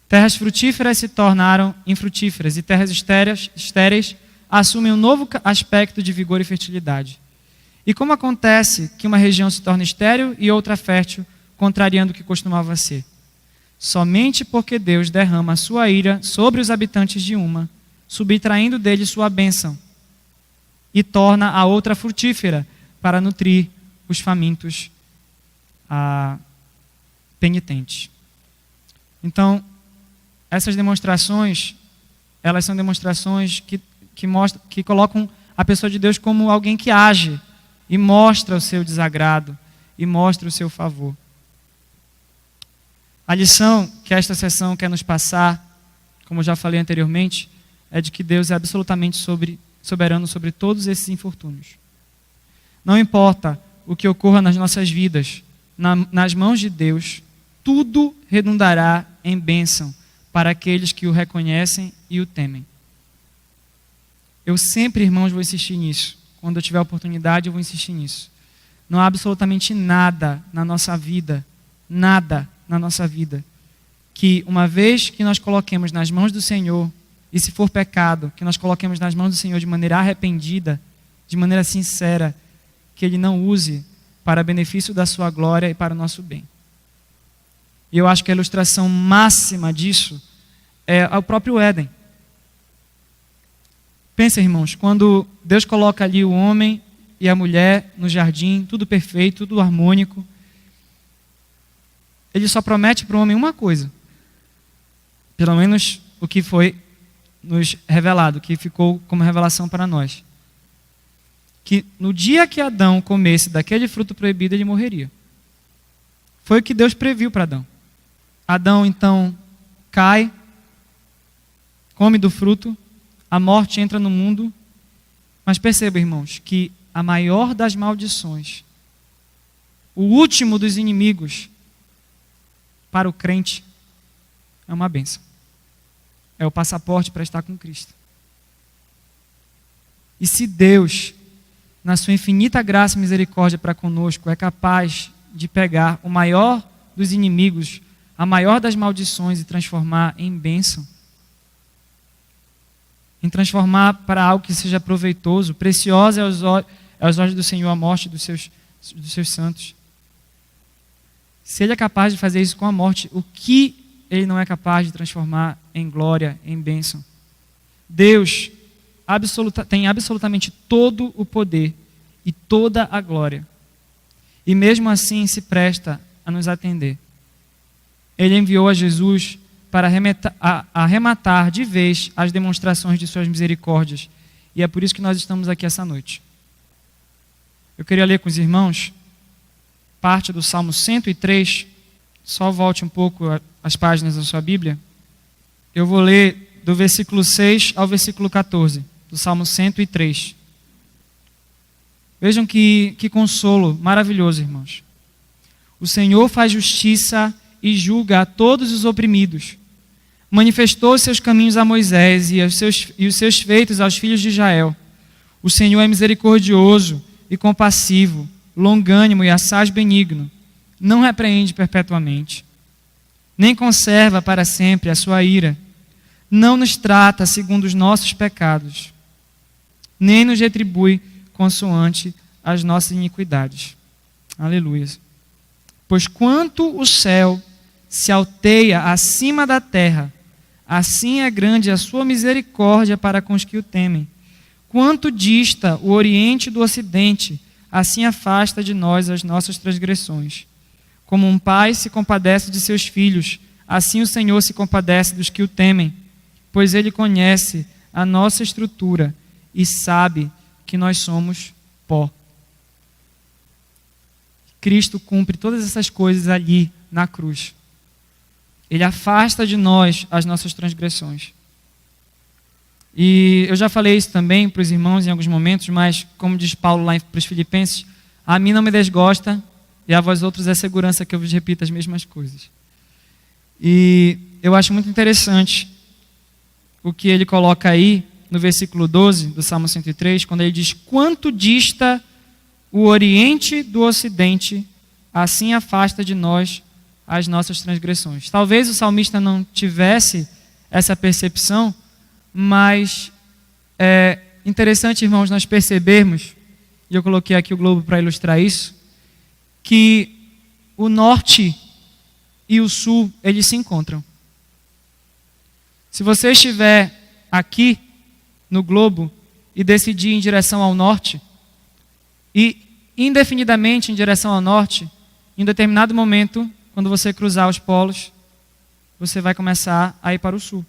Terras frutíferas se tornaram infrutíferas e terras estéreis assumem um novo aspecto de vigor e fertilidade. E como acontece que uma região se torna estéril e outra fértil, contrariando o que costumava ser? Somente porque Deus derrama a sua ira sobre os habitantes de uma, subtraindo dele sua bênção, e torna a outra frutífera para nutrir os famintos penitentes. Então, essas demonstrações, elas são demonstrações que colocam a pessoa de Deus como alguém que age e mostra o seu desagrado e mostra o seu favor. A lição que esta sessão quer nos passar, como eu já falei anteriormente, é de que Deus é absolutamente soberano sobre todos esses infortúnios. Não importa o que ocorra nas nossas vidas, nas mãos de Deus, tudo redundará em bênção para aqueles que o reconhecem e o temem. Eu sempre, irmãos, vou insistir nisso. Quando eu tiver oportunidade, eu vou insistir nisso. Não há absolutamente nada na nossa vida, que uma vez que nós coloquemos nas mãos do Senhor, e se for pecado, que nós coloquemos nas mãos do Senhor de maneira arrependida, de maneira sincera, que Ele não use para benefício da sua glória e para o nosso bem. E eu acho que a ilustração máxima disso é o próprio Éden. Pensa, irmãos, quando Deus coloca ali o homem e a mulher no jardim, tudo perfeito, tudo harmônico, Ele só promete para o homem uma coisa, pelo menos o que foi nos revelado, que ficou como revelação para nós, que no dia que Adão comesse daquele fruto proibido, ele morreria. Foi o que Deus previu para Adão. Adão então cai, come do fruto, a morte entra no mundo, mas perceba, irmãos, que a maior das maldições, o último dos inimigos para o crente, é uma bênção. É o passaporte para estar com Cristo. E se Deus, na sua infinita graça e misericórdia para conosco, é capaz de pegar o maior dos inimigos, a maior das maldições e transformar em bênção, em transformar para algo que seja proveitoso, preciosa aos olhos do Senhor a morte dos seus santos. Se Ele é capaz de fazer isso com a morte, o que Ele não é capaz de transformar em glória, em bênção? Deus tem absolutamente todo o poder e toda a glória. E mesmo assim se presta a nos atender. Ele enviou a Jesus para arrematar de vez as demonstrações de suas misericórdias. E é por isso que nós estamos aqui essa noite. Eu queria ler com os irmãos parte do Salmo 103. Só volte um pouco as páginas da sua Bíblia. Eu vou ler do versículo 6 ao versículo 14, do Salmo 103. Vejam que consolo maravilhoso, irmãos. O Senhor faz justiça e julga a todos os oprimidos. Manifestou seus caminhos a Moisés e os seus feitos aos filhos de Israel. O Senhor é misericordioso e compassivo, longânimo e assaz benigno. Não repreende perpetuamente, nem conserva para sempre a sua ira. Não nos trata segundo os nossos pecados, nem nos retribui consoante as nossas iniquidades. Aleluia. Pois quanto o céu se alteia acima da terra, assim é grande a sua misericórdia para com os que o temem. Quanto dista o oriente do ocidente, assim afasta de nós as nossas transgressões. Como um pai se compadece de seus filhos, assim o Senhor se compadece dos que o temem, pois Ele conhece a nossa estrutura e sabe que nós somos pó. Cristo cumpre todas essas coisas ali na cruz. Ele afasta de nós as nossas transgressões. E eu já falei isso também para os irmãos em alguns momentos, mas como diz Paulo lá para os Filipenses, a mim não me desgosta e a vós outros é segurança que eu vos repita as mesmas coisas. E eu acho muito interessante o que ele coloca aí no versículo 12 do Salmo 103, quando ele diz: quanto dista o Oriente do Ocidente, assim afasta de nós as nossas transgressões. Talvez o salmista não tivesse essa percepção, mas é interessante, irmãos, nós percebermos, e eu coloquei aqui o globo para ilustrar isso, que o norte e o sul, eles se encontram. Se você estiver aqui no globo e decidir em direção ao norte, e indefinidamente em direção ao norte, em um determinado momento, quando você cruzar os polos, você vai começar a ir para o sul.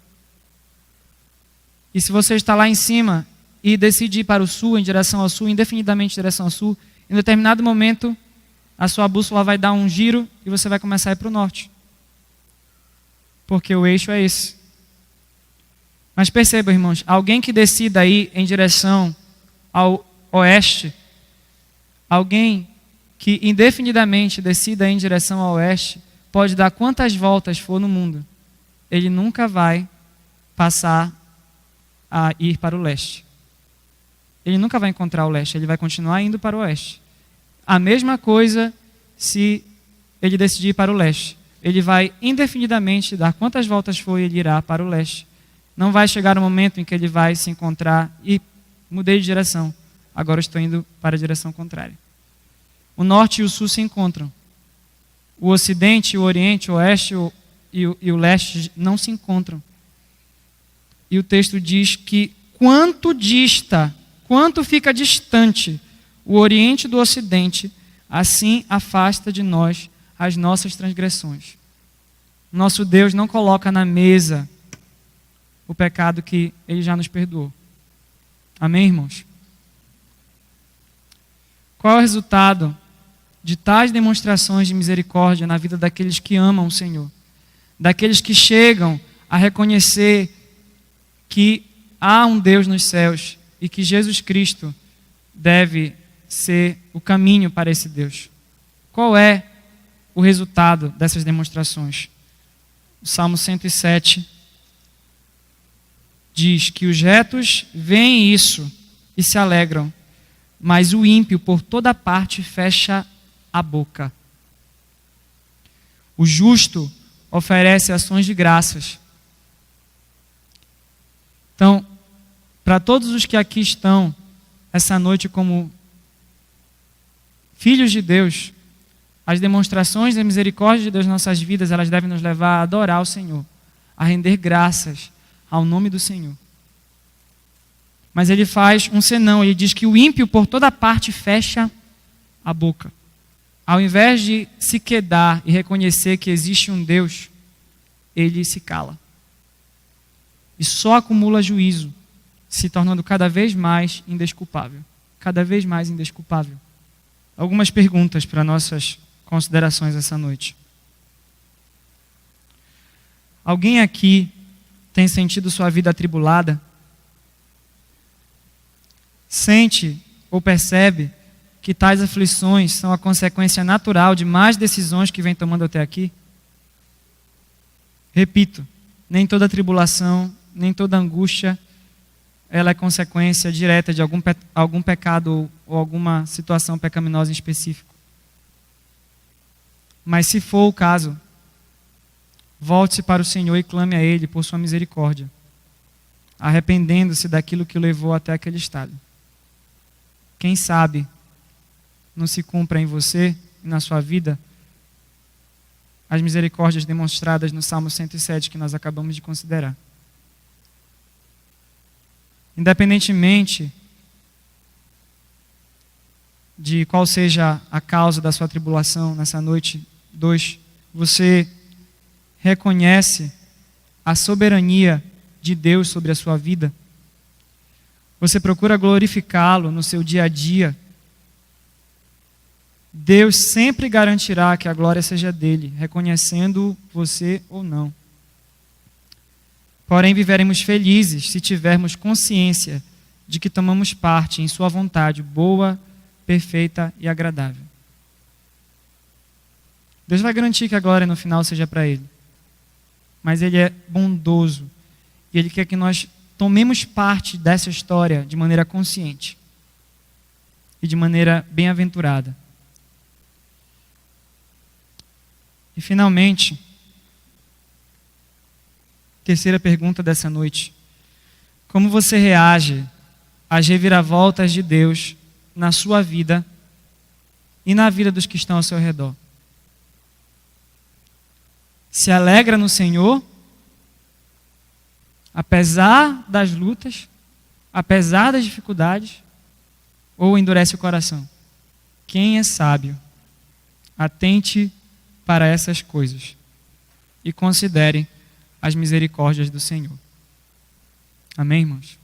E se você está lá em cima e decide ir para o sul, em direção ao sul, indefinidamente em direção ao sul, em um determinado momento, a sua bússola vai dar um giro e você vai começar a ir para o norte. Porque o eixo é esse. Mas perceba, irmãos, alguém que decida ir em direção ao oeste, alguém que indefinidamente decida ir em direção ao oeste, pode dar quantas voltas for no mundo, ele nunca vai passar a ir para o leste. Ele nunca vai encontrar o leste, ele vai continuar indo para o oeste. A mesma coisa se ele decidir ir para o leste. Ele vai indefinidamente dar quantas voltas for e ele irá para o leste. Não vai chegar um momento em que ele vai se encontrar e mudei de direção, agora estou indo para a direção contrária. O norte e o sul se encontram. O ocidente, o oriente, o oeste e o leste não se encontram. E o texto diz que quanto fica distante o oriente do ocidente, assim afasta de nós as nossas transgressões. Nosso Deus não coloca na mesa o pecado que Ele já nos perdoou. Amém, irmãos? Qual é o resultado de tais demonstrações de misericórdia na vida daqueles que amam o Senhor? Daqueles que chegam a reconhecer que há um Deus nos céus e que Jesus Cristo deve ser o caminho para esse Deus. Qual é o resultado dessas demonstrações? O Salmo 107 diz que os retos veem isso e se alegram, mas o ímpio por toda parte fecha a boca. O justo oferece ações de graças. Então, para todos os que aqui estão essa noite como filhos de Deus, as demonstrações da misericórdia de Deus nas nossas vidas, elas devem nos levar a adorar o Senhor, a render graças ao nome do Senhor. Mas ele faz um senão, ele diz que o ímpio por toda parte fecha a boca. Ao invés de se quedar e reconhecer que existe um Deus, ele se cala. E só acumula juízo, se tornando cada vez mais indesculpável. Cada vez mais indesculpável. Algumas perguntas para nossas considerações essa noite. Alguém aqui tem sentido sua vida atribulada? Sente ou percebe que tais aflições são a consequência natural de más decisões que vem tomando até aqui? Repito, nem toda tribulação, nem toda angústia, ela é consequência direta de algum pecado ou alguma situação pecaminosa em específico. Mas se for o caso, volte-se para o Senhor e clame a Ele por sua misericórdia, arrependendo-se daquilo que o levou até aquele estado. Quem sabe não se cumpra em você e na sua vida as misericórdias demonstradas no Salmo 107 que nós acabamos de considerar. Independentemente de qual seja a causa da sua tribulação nessa noite, você reconhece a soberania de Deus sobre a sua vida? Você procura glorificá-lo no seu dia a dia? Deus sempre garantirá que a glória seja dele, reconhecendo você ou não. Porém, viveremos felizes se tivermos consciência de que tomamos parte em sua vontade boa, perfeita e agradável. Deus vai garantir que a glória no final seja para Ele. Mas Ele é bondoso E Ele quer que nós tomemos parte dessa história de maneira consciente e de maneira bem-aventurada. E finalmente, terceira pergunta dessa noite: como você reage às reviravoltas de Deus na sua vida e na vida dos que estão ao seu redor? Se alegra no Senhor, apesar das lutas, apesar das dificuldades, ou endurece o coração? Quem é sábio, atente para essas coisas e considere as misericórdias do Senhor. Amém, irmãos?